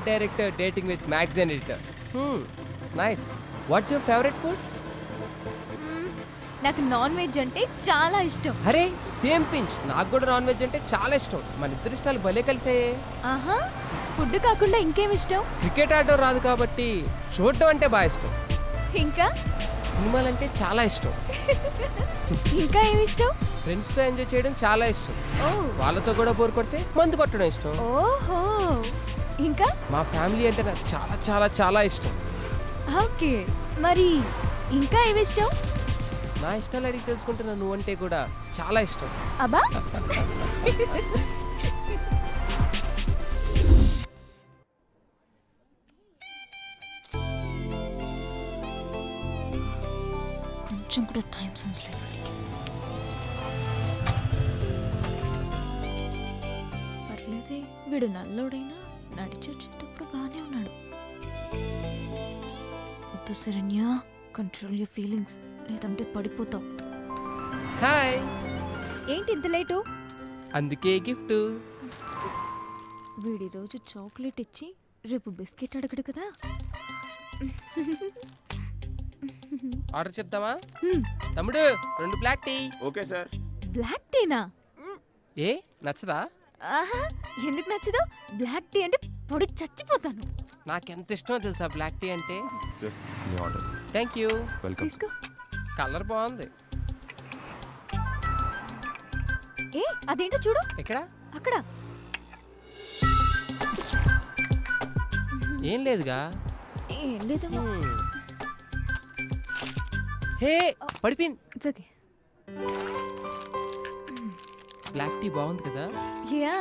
Art director dating with magazine editor. Nice. What's your favourite food? నాకు non veg అంటే చాలా ఇష్టం. అరే సేమ్ పించ్, నాకు కూడా నాన్ వెజ్ అంటే చాలా ఇష్టం. మన ఇద్దరి ఇష్టాలు భలే కలిసాయే. ఆహా, ఫుడ్ కాకుండా ఇంకేం ఇష్టం? క్రికెట్ ఆడడం రాదు కాబట్టి చూడడం అంటే బాగా ఇష్టం. ఇంకా సినిమాలంటే చాలా ఇష్టం. ఇంకా ఏమి ఇష్టం? ఫ్రెండ్స్తో ఎంజాయ్ చేయడం చాలా ఇష్టం. ఓ, వాళ్ళతో కూడా బోర్ కొడితే మందు కొట్టడం ఇష్టం. ఓహో, ఇంకా మా ఫ్యామిలీ అంటే నాకు చాలా చాలా చాలా ఇష్టం. ఓకే, మరి ఇంకా ఏమి ఇష్టం? నా ఇష్టాలు అడిగి తెలుసుకుంటున్నా నువ్వంటే కూడా చాలా ఇష్టం. అబ్బా, కొంచెం కూడా టైం సెన్స్ లేదు వీడికి. పర్లేదే, వీడు నల్లోడైనా నడిచేటప్పుడు బాగానే ఉన్నాడు. వద్దు శరణ్య, కంట్రోల్ యువర్ ఫీలింగ్స్, లేదంటే పడిపోతావు. హాయ్. ఏంటి ఇంత లేటు? అందుకే గిఫ్ట్. వీడి రోజు చాక్లెట్ ఇచ్చి రేపు బిస్కెట్ అడగడు కదా. ఆర్డర్ చెప్తావా? తమ్ముడు 2 black tea. Okay sir. Black టీనా? ఏ నచ్చదా? ఆహా, ఎందుకు నచ్చదు? బ్లాక్ టీ అంటే పొడి చచ్చిపోతాను. నాకెంత ఇష్టమో తెలుసా బ్లాక్ టీ అంటే. Sir me order. Thank you. Welcome. తీసుకో. కలర్ బాగుంది. ఏ అదేంటో చూడు. ఎక్కడ? అక్కడ. ఏం లేదుగా. ఏం లేదమ్మా. హే పడిపోయింది. It's okay. బ్లాక్ టీ బాగుంది కదా. యా,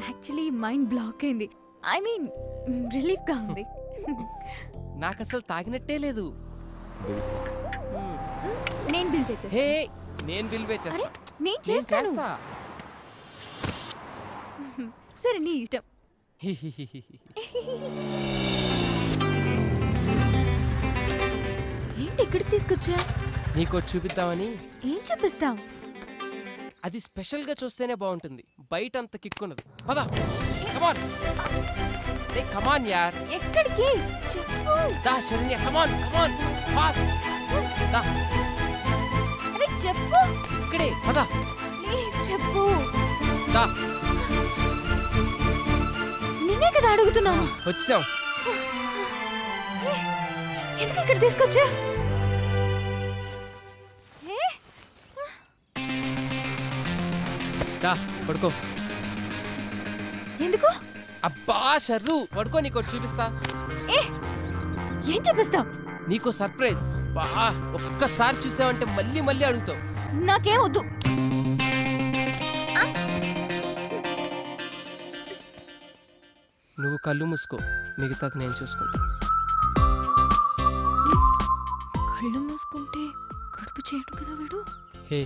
యాక్చువల్లీ మైండ్ బ్లాక్ అయింది. ఐ మీన్ రిలీఫ్ గా ఉంది. నాకు అసలు తాగినట్టే లేదు. నేను బిల్ తెచ్చేస్తా. హే నేను బిల్ పే చేస్తా. నేను చేస్తాను. సరే నీ ఇష్టం. ఏంటి ఇక్కడికి తీసుకొచ్చా? నీకు చూపిద్దామని. ఏం చూపిస్తావు? అది స్పెషల్ గా చూస్తేనే బాగుంటుంది, బయట అంత కిక్కున్నది. పద కమాన్. ఏ కమాన్ యార్. ఎక్కడికి? చెప్పు. దా శరణ్య, కమాన్ కమాన్ ఫాస్ట్. దా. అరే చెప్పు. ఇక్కడే పద. ప్లీజ్ చెప్పు. దా. నిన్నే కదా అడుగుతున్నాను. వచ్చాం. ఎందుకు ఇక్కడ తీసుకొచ్చా? దా పడుకో. ఎందుకు? అబ్బా షర్రు పడుకో, నీకు చూపిస్తా. ఏ ఏం చూపిస్తావు? నీకు సర్ప్రైజ్. బా ఒక్కసారి చూసావంటే మళ్ళీ మళ్ళీ అడుగుతావు. నాకేం వద్దు. నువ్వు కళ్ళు మూసుకో, మిగతాది నేను చూసుకుంటా. కళ్ళు మూసుకుంటే కడుపు చేయడు కదా వీడు. హే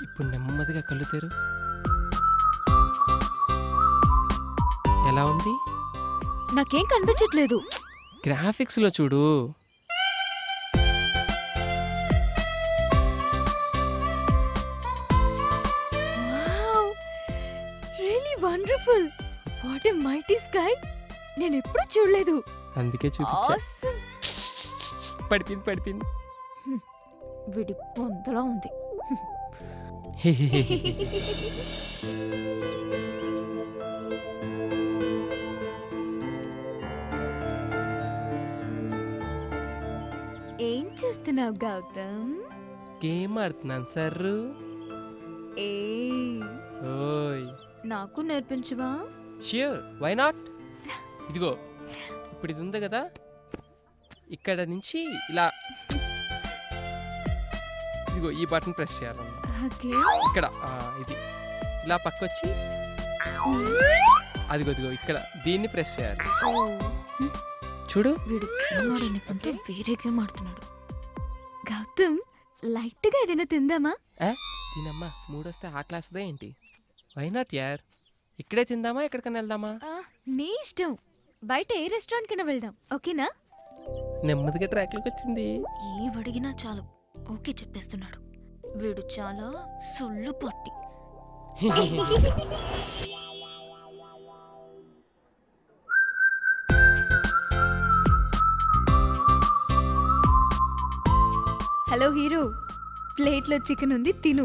ఇప్పుడు నెమ్మదిగా కళ్ళు తెరు. ఎలా ఉంది? నాకేం కనిపించట్లేదు. గ్రాఫిక్స్ లో చూడు. Wow, really wonderful. What a mighty sky. నేను ఎప్పుడూ చూడలేదు. అందుకే చూపించా. Awesome. పడిపోయింది పడిపోయింది. వీడి పొందలా ఉంది. ఏం చేస్తున్నావు గౌతమ్? గేమ్ ఆడుతున్నాను సర్రు. ఏ ఓయ్ నాకు నేర్పించవా? Sure, why not. ఇదిగో ఇప్పుడు ఇది ఉంది కదా, ఇక్కడ నుంచి ఇలా ఇదిగో ఈ బటన్ ప్రెస్ చేయాలన్నమాట. ఓకే. ఇక్కడ ఇది ఇలా పక్కొచ్చి అదిగో ఇదిగో ఇక్కడ దీన్ని ప్రెస్ చేయాలి. చూడు వీడు గేమ్ వేరే గేమ్ ఆడుతున్నాడు. గౌతమ్ లైట్ గా ఏదైనా తిందామా? తినమ్మా, మూడొస్తే ఆ క్లాస్దే ఏంటి. వై నాట్ యార్. ఇక్కడే తిందామా ఎక్కడికైనా వెళ్దామా? నీ ఇష్టం. బయట ఏ రెస్టారెంట్ కైనా వెళ్దాం, ఓకేనా? నెమ్మదిగా ట్రాక్లోకి వచ్చింది. ఏ అడిగినా చాలు ఓకే చెప్పేస్తున్నాడు. వీడు చాలా సొల్లు పట్టి. హలో హీరో, ప్లేట్లో చికెన్ ఉంది, తిను.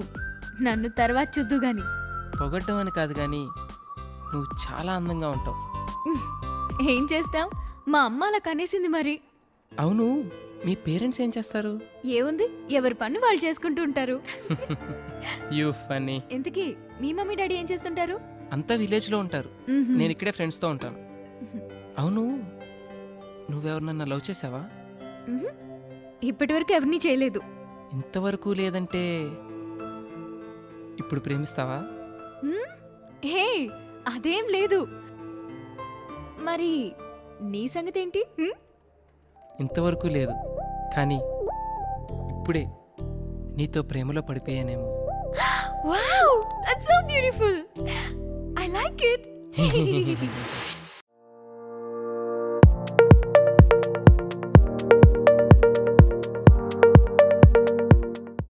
నన్ను తర్వాత చూద్దు గాని. పొగడ్డం అని కాదు కానీ నువ్వు చాలా అందంగా ఉంటావు. ఏం చేస్తాం, మా అమ్మ అలా కనేసింది మరి. అవును, మీ పేరెంట్స్ ఏం చేస్తారు? ఏముంది, ఎవరి పని వాళ్ళు చేసుకుంటూ ఉంటారు. You funny. ఇంతకీ మీ మమ్మీ డాడీ ఏం చేస్తుంటారు? అంతా విలేజ్లో ఉంటారు. మ్హూ. నేను ఇక్కడే ఫ్రెండ్స్తో ఉంటాను. అవును, నువ్వెవరినన్నా లవ్ చేసావా? మ్హూ. ఇప్పటివరకు ఎవరినీ చేయలేదు. ఇంతవరకు లేదంటే ఇప్పుడు ప్రేమిస్తావా? మ్? హే, అదేం లేదు. మరి నీ సంగతి ఏంటి? ఇంతవరకు లేదు, కానీ ఇప్పుడే నీతో ప్రేమలో పడిపోయానేమో. Wow, that's so beautiful. I like it.